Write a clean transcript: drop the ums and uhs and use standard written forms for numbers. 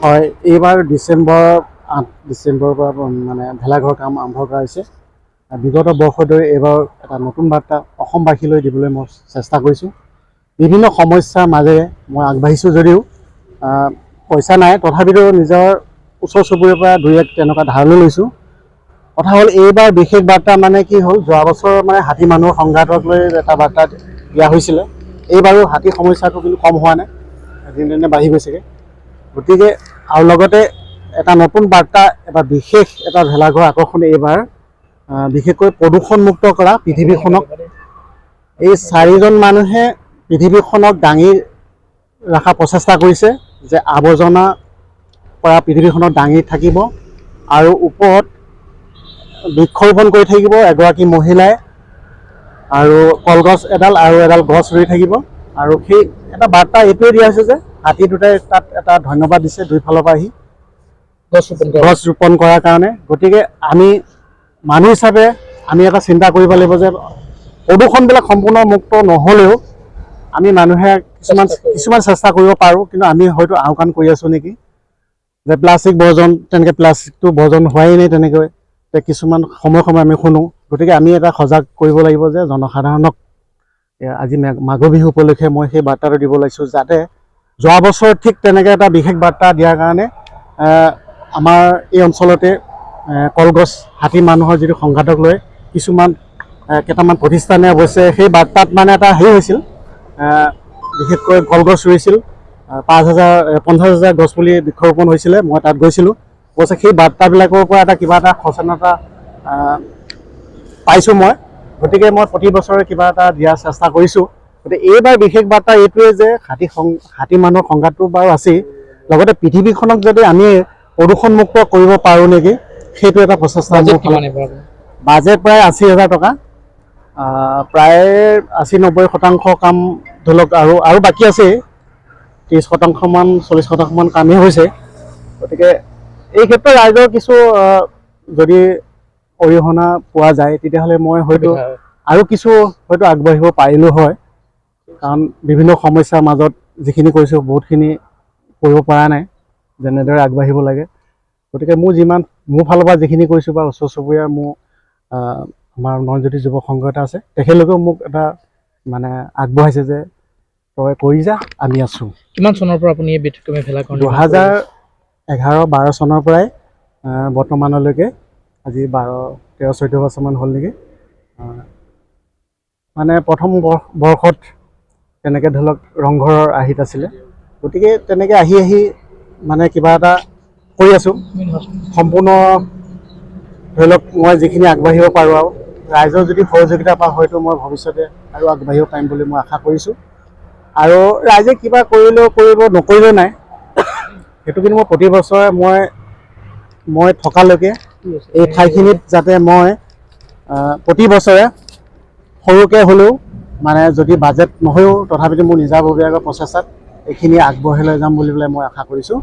হয়, এইবাৰ ডিচেম্বৰৰ 8 ডিচেম্বৰৰ পৰা মানে ভেলাঘৰ কাম আৰম্ভ কৰা হৈছে। বিগত বৰ্ষৰ দৰে এইবাৰ এটা নতুন বাৰ্তা অসমবাসীলৈ দিবলৈ মই চেষ্টা কৰিছোঁ। বিভিন্ন সমস্যাৰ মাজেৰে মই আগবাঢ়িছোঁ যদিও পইচা নাই, তথাপিতো নিজৰ ওচৰ চুবুৰীয়াৰ পৰা দুই এক তেনেকুৱা ধাৰলৈ লৈছোঁ। কথা হ'ল এইবাৰ বিশেষ বাৰ্তা মানে কি হ'ল, যোৱা বছৰ মানে হাতী মানুহৰ সংঘাতক লৈ এটা বাৰ্তা দিয়া হৈছিলে। এইবাৰো হাতী সমস্যাটো কিন্তু কম হোৱা নাই, দিনে দিনে বাঢ়ি গৈছেগৈ। গতিকে আৰু লগতে এটা নতুন বাৰ্তা, এটা বিশেষ এটা ভেলাঘৰ আকৰ্ষণ এইবাৰ বিশেষকৈ প্ৰদূষণমুক্ত কৰা পৃথিৱীখনক। এই 4জন মানুহে পৃথিৱীখনক দাঙি ৰখাৰ প্ৰচেষ্টা কৰিছে যে আৱৰ্জনা পৰা পৃথিৱীখনত দাঙি থাকিব আৰু ওপৰত বৃক্ষৰোপণ কৰি থাকিব এগৰাকী মহিলাই, আৰু কলগছ এডাল আৰু এডাল গছ ৰুই থাকিব। আৰু সেই এটা বাৰ্তা এইটোৱে দিয়া হৈছে যে হাতী দুটাই তাত এটা ধন্যবাদ দিছে দুইফালৰ পৰা আহি গছ ৰোপণ কৰাৰ কাৰণে। গতিকে আমি মানুহ হিচাপে আমি এটা চিন্তা কৰিব লাগিব যে প্ৰদূষণবিলাক সম্পূৰ্ণ মুক্ত নহ'লেও আমি মানুহে কিছুমান চেষ্টা কৰিব পাৰোঁ, কিন্তু আমি হয়তো আওকাণ কৰি আছোঁ নেকি, যে প্লাষ্টিক বৰ্জন, তেনেকৈ প্লাষ্টিকটো বৰ্জন হোৱাই নাই তেনেকৈ কিছুমান সময়ে সময়ে আমি শুনো। গতিকে আমি এটা সজাগ কৰিব লাগিব যে জনসাধাৰণক আজি মাঘ বিহু উপলক্ষে মই সেই বাৰ্তাটো দিব লাগিছোঁ, যাতে যোৱা বছৰ ঠিক তেনেকৈ এটা বিশেষ বাৰ্তা দিয়াৰ কাৰণে আমাৰ এই অঞ্চলতে কলগছ হাতী মানুহৰ যিটো সংঘাতক লৈ কেইটামান প্ৰতিষ্ঠানে অৱশ্যে সেই বাৰ্তাত মানে এটা হেৰি হৈছিল, বিশেষকৈ কলগছ ৰুইছিল, 50,000 গছপুলি বৃক্ষৰোপণ হৈছিলে। মই তাত গৈছিলোঁ, অৱশ্যে সেই বাৰ্তাবিলাকৰ পৰা কিবা এটা সচেতনতা পাইছোঁ মই। গতিকে মই প্ৰতি বছৰে কিবা এটা দিয়াৰ চেষ্টা কৰিছোঁ। গতিকে এইবাৰ বিশেষ বাৰ্তা এইটোৱে যে হাতী মানুহৰ সংঘাতটো বাৰু আছেই, লগতে পৃথিৱীখনক যদি আমি প্ৰদূষণমুক্ত কৰিব পাৰোঁ নেকি, সেইটো এটা প্ৰচেষ্টা। বাজেট প্ৰায় 80,000 টকা, প্ৰায় 80-90% কাম ধৰি লওক, আৰু বাকী আছে 30%মান 40%মান কামেই হৈছে। গতিকে এই ক্ষেত্ৰত ৰাইজৰ কিছু যদি অৰিহণা পোৱা যায় তেতিয়াহ'লে মই হয়তো আৰু কিছু হয়তো আগবাঢ়িব পাৰিলোঁ হয়, কাৰণ বিভিন্ন সমস্যাৰ মাজত যিখিনি কৰিছোঁ বহুতখিনি কৰিব পৰা নাই যেনেদৰে আগবাঢ়িব লাগে। গতিকে মোৰ ফালৰ পৰা যিখিনি কৰিছোঁ বা ওচৰ চুবুৰীয়া আমাৰ নয়নজ্যোতি যুৱ সংঘ এটা আছে, তেখেতলোকেও মোক এটা মানে আগবঢ়াইছে যে তই কৰি যা, আমি আছোঁ। কিমান চনৰ পৰা আপুনি এই ব্যতিক্ৰমী ভেলাঘৰ? 2011-12 চনৰ পৰাই বৰ্তমানলৈকে আজি 13-14 বছৰমান হ'ল নেকি। মানে প্ৰথম বৰ্ষত তেনেকৈ ধৰি লওক ৰংঘৰৰ আৰ্হিত আছিলে। গতিকে তেনেকৈ আহি মানে কিবা এটা কৰি আছোঁ। সম্পূৰ্ণ ধৰি লওক মই যিখিনি আগবাঢ়িব পাৰোঁ আৰু ৰাইজৰ যদি সহযোগিতা পাওঁ হয়তো মই ভৱিষ্যতে আৰু আগবাঢ়িব পাৰিম বুলি মই আশা কৰিছোঁ। আৰু ৰাইজে কিবা কৰিলেও কৰিব, নকৰিলেও নাই, সেইটো কিন্তু মই প্ৰতি বছৰে মই থকালৈকে এই ঠাইখিনিত যাতে মই প্ৰতি বছৰে সৰুকৈ হ'লেও মানে যদি বাজেট নহয়ও তথাপিতো মোৰ নিজাববীয়াকৈ প্ৰচেষ্টাত এইখিনি আগবঢ়াই লৈ যাম বুলি পেলাই মই আশা কৰিছোঁ।